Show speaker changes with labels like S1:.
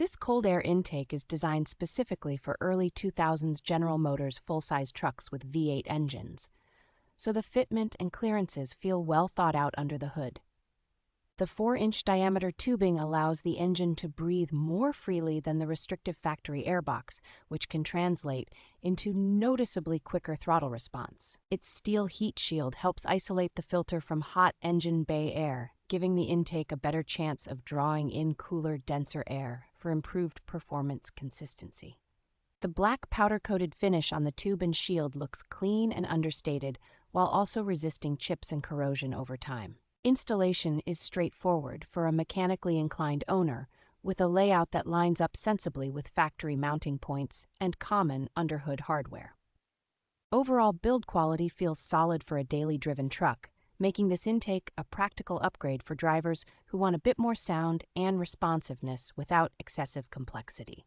S1: This cold air intake is designed specifically for early 2000s General Motors full-size trucks with V8 engines, so the fitment and clearances feel well thought out under the hood. The 4-inch diameter tubing allows the engine to breathe more freely than the restrictive factory airbox, which can translate into noticeably quicker throttle response. Its steel heat shield helps isolate the filter from hot engine bay air, giving the intake a better chance of drawing in cooler, denser air for improved performance consistency. The black powder-coated finish on the tube and shield looks clean and understated, while also resisting chips and corrosion over time. Installation is straightforward for a mechanically inclined owner, with a layout that lines up sensibly with factory mounting points and common underhood hardware. Overall build quality feels solid for a daily driven truck, making this intake a practical upgrade for drivers who want a bit more sound and responsiveness without excessive complexity.